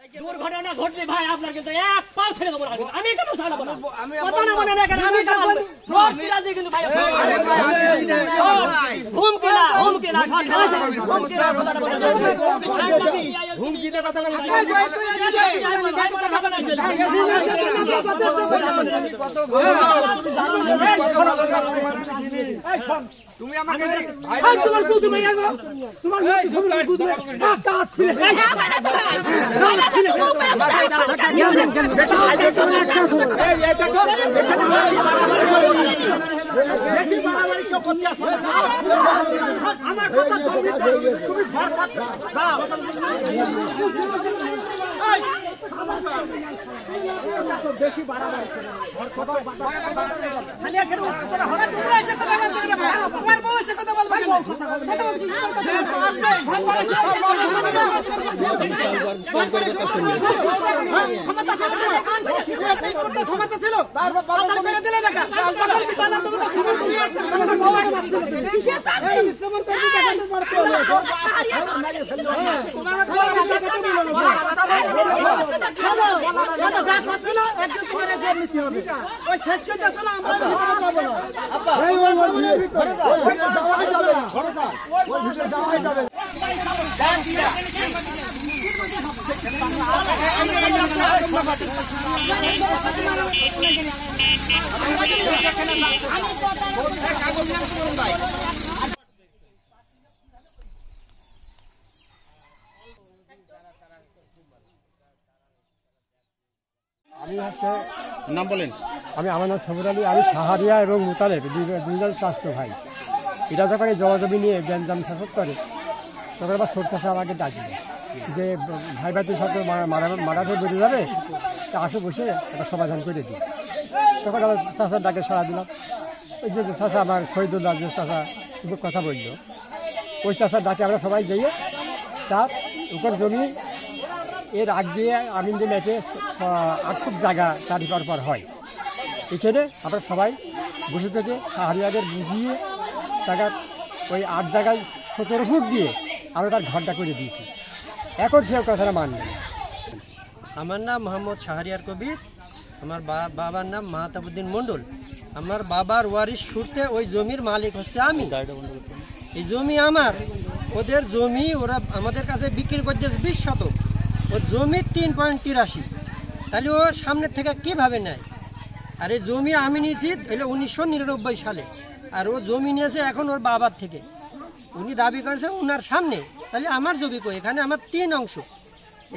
দুর্ঘটনা ঘটলে ভাই আপনার কিন্তু এক পাল ছেড়ে দেবো আমি কেন ছাড়বো না কথা না মনে রাখেন আমি সব বিরাজি কিন্তু ভাই হুমকি না হুমকিতে কথা বলে তুমি আমাকে তোমার কুতু মেয়ে গো তোমার কুতু কাট খুলে বেশি বাড়াবাড়ি ক্ষমতা ছিল নাম বলেন। আমি আমার নাম সবুর আলী, আমি সাহারিয়া এবং মুতালেব দুইজন চাস্ত ভাই। এটা যখন এই জবাজবি নিয়ে গ্যাঞ্জাম শাসক করে তখন আবার ছোট চাষা আমাকে ডাকি যে ভাই ভাই তুই সব মারাতে বেরিয়ে যাবে, তা আসো বসে একটা সমাধান করে দিই। তখন আবার চাষার ডাকে সাড়া দিলাম। ওই যে চাষা আমার শহীদুল্লাহ যে চাষা কথা বলল, ওই চাষার ডাকে আমরা সবাই যাইয়ে তার উপর জমি এর আগ দিয়ে আমিন দিয়ে মেটে আর্থিক জায়গা চারিপার পর হয়। এখানে আমরা সবাই বসে থেকে সাহারিয়াদের বুঝিয়ে টাকা ওই 8 জায়গায় 17 ফুট দিয়ে আমরা তার ঘরটা করে দিয়েছি। এখন সে কথাটা মানবে। আমার নাম মোহাম্মদ শাহরিয়ার কবির, আমার বাবার নাম মাহতাবুদ্দিন মণ্ডল। আমার বাবার ওয়ারিশ সূত্রে ওই জমির মালিক হচ্ছে আমি। এই জমি আমার, ওদের জমি ওরা আমাদের কাছে বিক্রি করছে 20 শতক। ও জমি 3.83, তাহলে ও সামনের থেকে কিভাবে নেয়? আর এই জমি আমি নিয়েছি এলো 1999 সালে, আর ও জমি নিয়েছে এখন ওর বাবার থেকে। উনি দাবি করেছে ওনার সামনে, তাহলে আমার জমি কই? এখানে আমার 3 অংশ,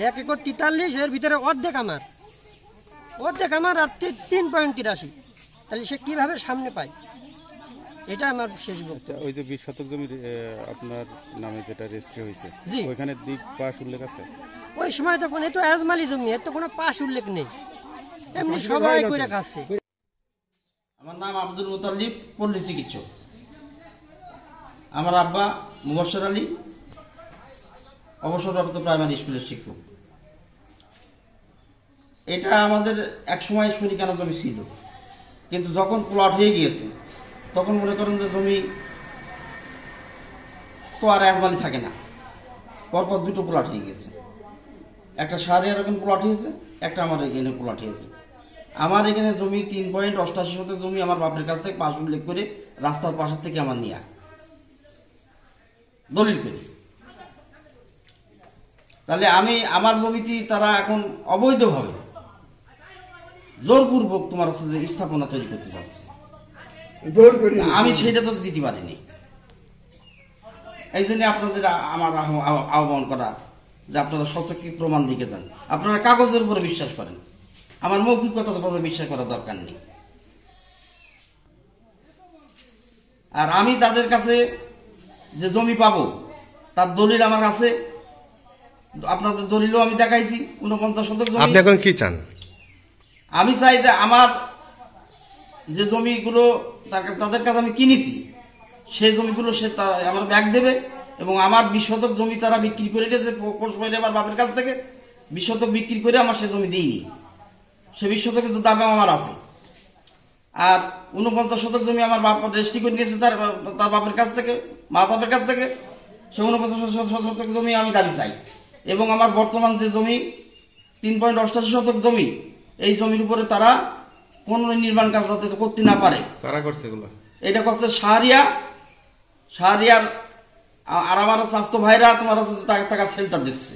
1 একর 43, এর ভিতরে অর্ধেক আমার আর 3.83, তাহলে সে কিভাবে সামনে পায়? এটা আমার শেষ বক্তব্য। ওই যে 20 শতক জমি আপনার নামে যেটা রেজিস্ট্রি হয়েছে, ওইখানে দিক পাশ উল্লেখ আছে? ওই সময় তখন এই তো আজমালি জমি, এর তো কোনো পাশ উল্লেখ নেই, এমনি সবাই করে খাচ্ছে। আমার নাম আব্দুল মুতাল্লিব, পল্লী চিকিৎসক। আমার আব্বা মুবাশশির আলী, অবসরপ্রাপ্ত প্রাইমারি স্কুলের শিক্ষক। এটা আমাদের এক সময় শরিকানা জমি ছিল, কিন্তু যখন প্লট হয়ে গিয়েছে তখন মনে করেন যে জমি তো আর আজমালি থাকে না, পরপর 2টো প্লট হয়ে গেছে। একটা সারিয়ার এখন প্লট হয়েছে, একটা আমার এখানে প্লট হয়েছে। আমার এখানে জমি 3.88 শতক জমি আমার বাপের কাছ থেকে পাশ উল্লেখ করে রাস্তার পাশের থেকে আমার নিয়ে দলিল করি। তাহলে আমার জমিতে তারা এখন অবৈধভাবে জোরপূর্বক তোমার হচ্ছে যে স্থাপনা তৈরি করতে যাচ্ছে। আমি সেটা তো দিতে পারিনি। এই জন্য আপনাদের আমার আহ্বান করা যে আপনারা সচক্ষে প্রমাণ দিকে যান। আপনারা কাগজের উপরে বিশ্বাস করেন, আমার মৌখিক কথার উপরে বিশ্বাস করার দরকার নেই। আর আমি তাদের কাছে যে জমি পাবো তার দলিল আমার আছে, আপনাদের দলিলও আমি দেখাইছি। 49 শতক জমি। আপনি এখন কি চান? আমি চাই যে আমার যে জমিগুলো তাদের কাছে আমি কিনেছি সেই জমিগুলো সে আমার ব্যাগ দেবে, এবং আমার 20 শতক জমি তারা বিক্রি করে দিয়েছে আমার বাপের কাছ থেকে। 20 শতক বিক্রি করে আমার সে জমি দিইনি, সে 20 শতকের দাম আমার আছে। আর 49 শতক জমি আমার বাপ রেজিস্ট্রি করে নিয়েছে তার বাপের কাছ থেকে, মা বাপের কাছ থেকে। সে 49 শতক জমি আমি দাবি চাই। এবং আমার বর্তমান যে জমি 3.88 শতক জমি, এই জমির উপরে তারা কোনো নির্মাণ কাজ যাতে করতে না পারে। কারা করছে এগুলো? এটা করছে শাহরিয়ার আর আমার স্বাস্থ্য ভাইরা তোমার টাকা সেন্টার দিচ্ছে।